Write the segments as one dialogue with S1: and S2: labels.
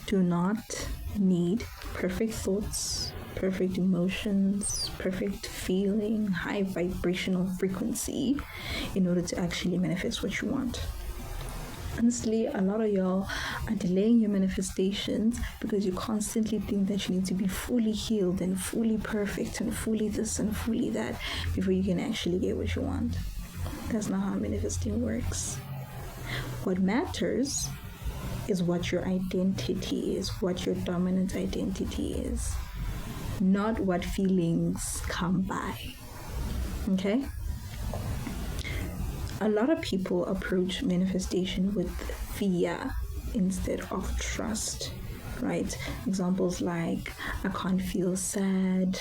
S1: do not need perfect thoughts, perfect emotions, perfect feeling, high vibrational frequency in order to actually manifest what you want. Honestly, a lot of y'all are delaying your manifestations because you constantly think that you need to be fully healed and fully perfect and fully this and fully that before you can actually get what you want. That's not how manifesting works. What matters is what your identity is, what your dominant identity is, not what feelings come by. Okay? A lot of people approach manifestation with fear instead of trust, right? Examples like, I can't feel sad,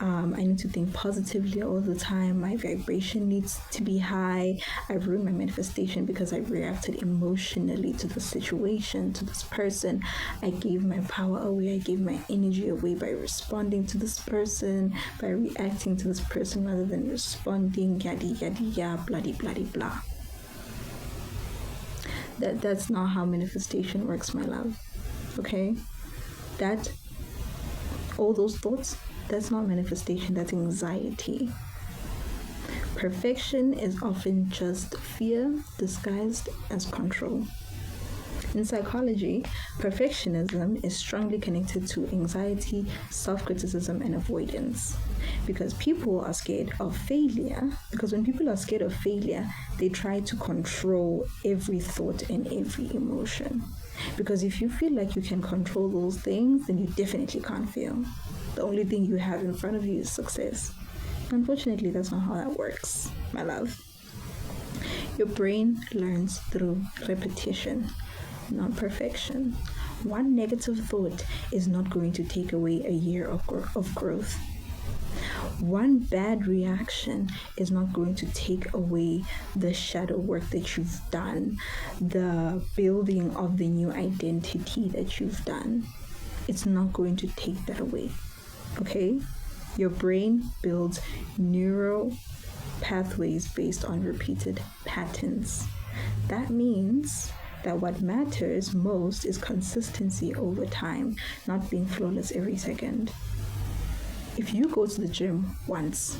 S1: I need to think positively all the time, my vibration needs to be high, I ruined my manifestation because I reacted emotionally to the situation, to this person, I gave my power away, I gave my energy away by responding to this person, by reacting to this person rather than responding, yada yada yada, bloody bloody blah. That's not how manifestation works, my love. Okay? That, all those thoughts, that's not manifestation, that's anxiety. Perfection is often just fear disguised as control. In psychology, perfectionism is strongly connected to anxiety, self-criticism, and avoidance. Because people are scared of failure, because when people are scared of failure, they try to control every thought and every emotion. Because if you feel like you can control those things, then you definitely can't fail. The only thing you have in front of you is success. Unfortunately, that's not how that works, my love. Your brain learns through repetition, not perfection. One negative thought is not going to take away a year of growth. One bad reaction is not going to take away the shadow work that you've done, the building of the new identity that you've done. It's not going to take that away. Okay? Your brain builds neural pathways based on repeated patterns. That means that what matters most is consistency over time, not being flawless every second. If you go to the gym once,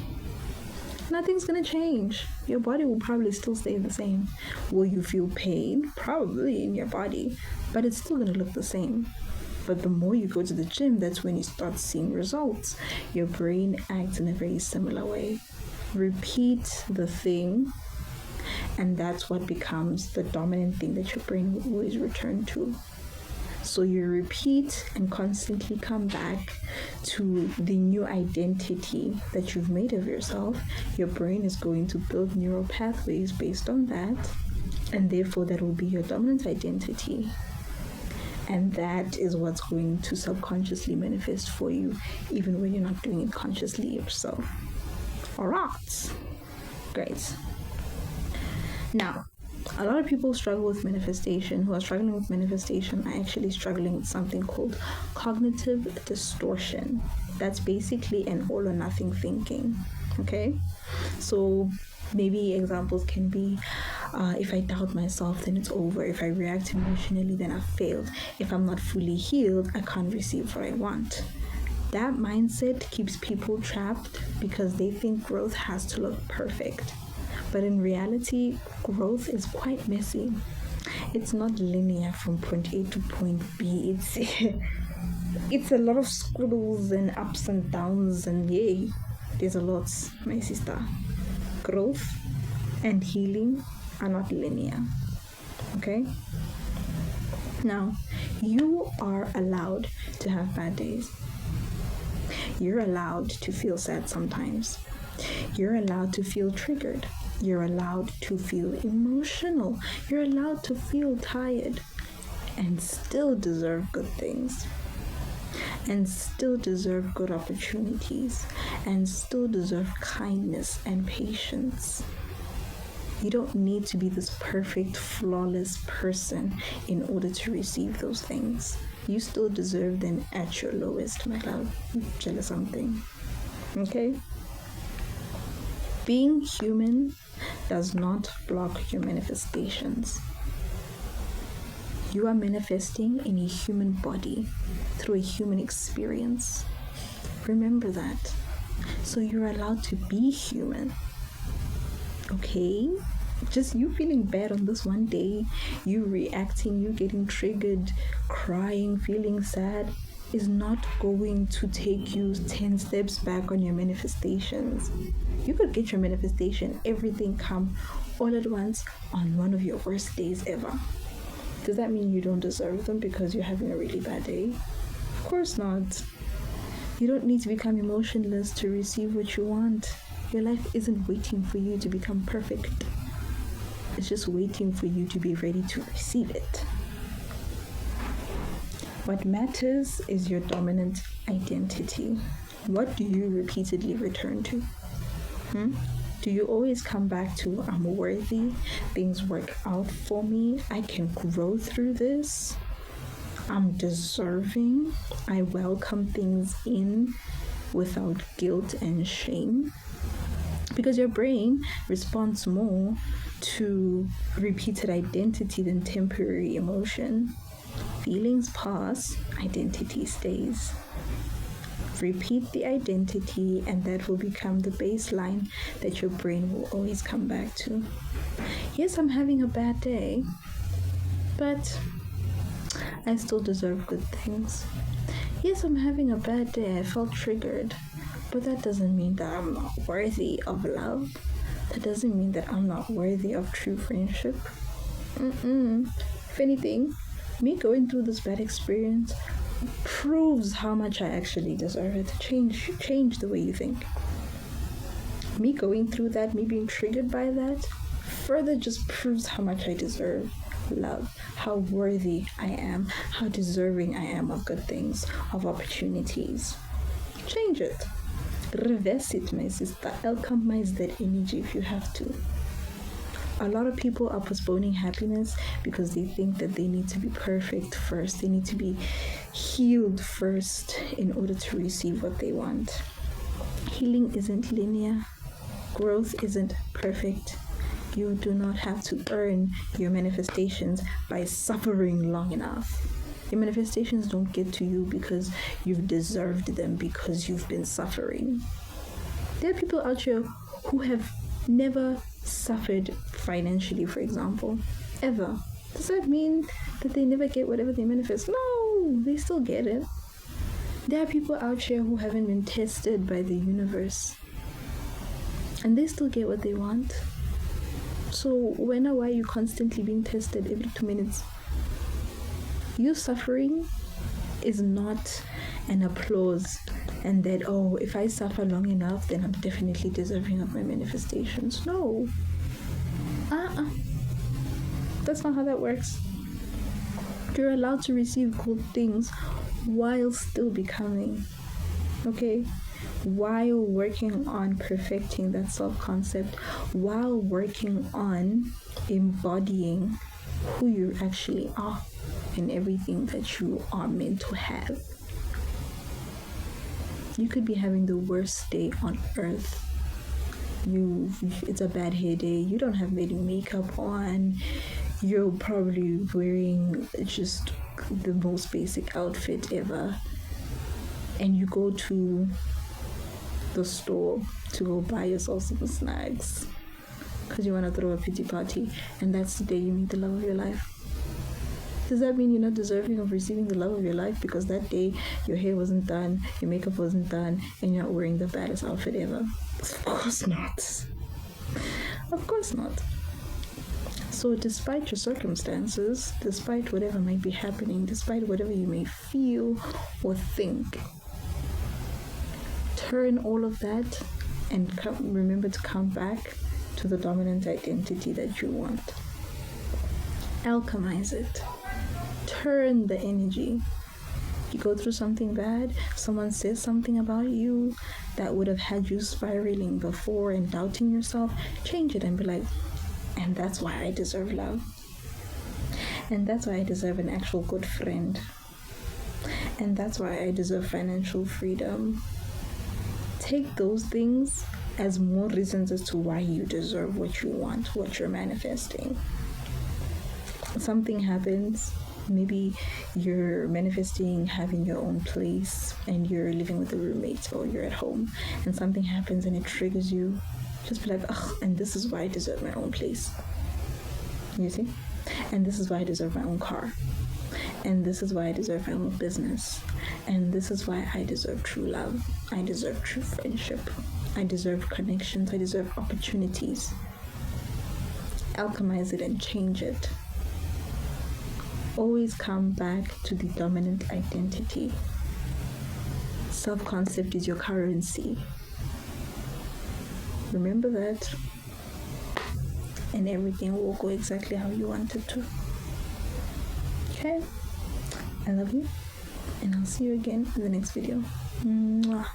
S1: nothing's gonna change. Your body will probably still stay the same. Will you feel pain? Probably in your body, but it's still gonna look the same. But the more you go to the gym, that's when you start seeing results. Your brain acts in a very similar way. Repeat the thing, and that's what becomes the dominant thing that your brain will always return to. So you repeat and constantly come back to the new identity that you've made of yourself. Your brain is going to build neural pathways based on that, and therefore that will be your dominant identity. And that is what's going to subconsciously manifest for you, even when you're not doing it consciously yourself. All right, great. Now, a lot of people struggle with manifestation, who are struggling with manifestation are actually struggling with something called cognitive distortion. That's basically an all or nothing thinking, okay? So maybe examples can be, if I doubt myself, then it's over. If I react emotionally, then I've failed. If I'm not fully healed, I can't receive what I want. That mindset keeps people trapped because they think growth has to look perfect. But in reality, growth is quite messy. It's not linear from point A to point B. It's a lot of scribbles and ups and downs, and yay, there's a lot, my sister. Growth and healing are not linear. Okay? Now, you are allowed to have bad days. You're allowed to feel sad sometimes. You're allowed to feel triggered. You're allowed to feel emotional. You're allowed to feel tired and still deserve good things. And still deserve good opportunities. And still deserve kindness and patience. You don't need to be this perfect, flawless person in order to receive those things. You still deserve them at your lowest, my love. Jealous something. Okay? Being human does not block your manifestations. You are manifesting in a human body through a human experience. Remember that. So you're allowed to be human. Okay? Just you feeling bad on this one day, you reacting, you getting triggered, crying, feeling sad, is not going to take you 10 steps back on your manifestations. You could get your manifestation, everything come all at once on one of your worst days ever. Does that mean you don't deserve them because you're having a really bad day? Of course not. You don't need to become emotionless to receive what you want. Your life isn't waiting for you to become perfect. It's just waiting for you to be ready to receive it. What matters is your dominant identity. What do you repeatedly return to? Do you always come back to, I'm worthy, things work out for me, I can grow through this, I'm deserving, I welcome things in without guilt and shame? Because your brain responds more to repeated identity than temporary emotion. Feelings pass, identity stays. Repeat the identity, and that will become the baseline that your brain will always come back to. Yes, I'm having a bad day, but I still deserve good things. Yes, I'm having a bad day, I felt triggered, but that doesn't mean that I'm not worthy of love. That doesn't mean that I'm not worthy of true friendship. If anything, me going through this bad experience proves how much I actually deserve it. Change the way you think. Me going through that, me being triggered by that, further just proves how much I deserve love, how worthy I am, how deserving I am of good things, of opportunities. Change it. Reverse it, my sister. Alchemize that energy if you have to. A lot of people are postponing happiness because they think that they need to be perfect first. They need to be healed first in order to receive what they want. Healing isn't linear. Growth isn't perfect. You do not have to earn your manifestations by suffering long enough. Your manifestations don't get to you because you've deserved them, because you've been suffering. There are people out here who have never suffered financially, for example, ever. Does that mean that they never get whatever they manifest? No, they still get it. There are people out here who haven't been tested by the universe, and they still get what they want. So when or why are you constantly being tested every 2 minutes? Your suffering is not an applause, and that, oh, if I suffer long enough, then I'm definitely deserving of my manifestations. No. That's not how that works. You're allowed to receive good things while still becoming. Okay? While working on perfecting that self-concept, while working on embodying who you actually are and everything that you are meant to have. You could be having the worst day on earth. It's a bad hair day, you don't have any makeup on, you're probably wearing just the most basic outfit ever, and you go to the store to go buy yourself some snacks because you want to throw a pity party, and that's the day you meet the love of your life. Does that mean you're not deserving of receiving the love of your life because that day your hair wasn't done, your makeup wasn't done, and you're not wearing the baddest outfit ever? Of course not. Of course not. So despite your circumstances, despite whatever might be happening, despite whatever you may feel or think, turn all of that and remember to come back to the dominant identity that you want. Alchemize it. Turn the energy. You go through something bad, someone says something about you that would have had you spiraling before and doubting yourself, change it and be like, and that's why I deserve love. And that's why I deserve an actual good friend. And that's why I deserve financial freedom. Take those things as more reasons as to why you deserve what you want, what you're manifesting. Something happens, Maybe you're manifesting having your own place and you're living with a roommate, or you're at home and something happens and it triggers you. Just be like, ugh, and this is why I deserve my own place. You see? And this is why I deserve my own car. And this is why I deserve my own business. And this is why I deserve true love. I deserve true friendship. I deserve connections. I deserve opportunities. Alchemize it and change it. Always come back to the dominant identity. Self-concept is your currency. Remember that, and everything will go exactly how you want it to. Okay? I love you, and I'll see you again in the next video. Mwah.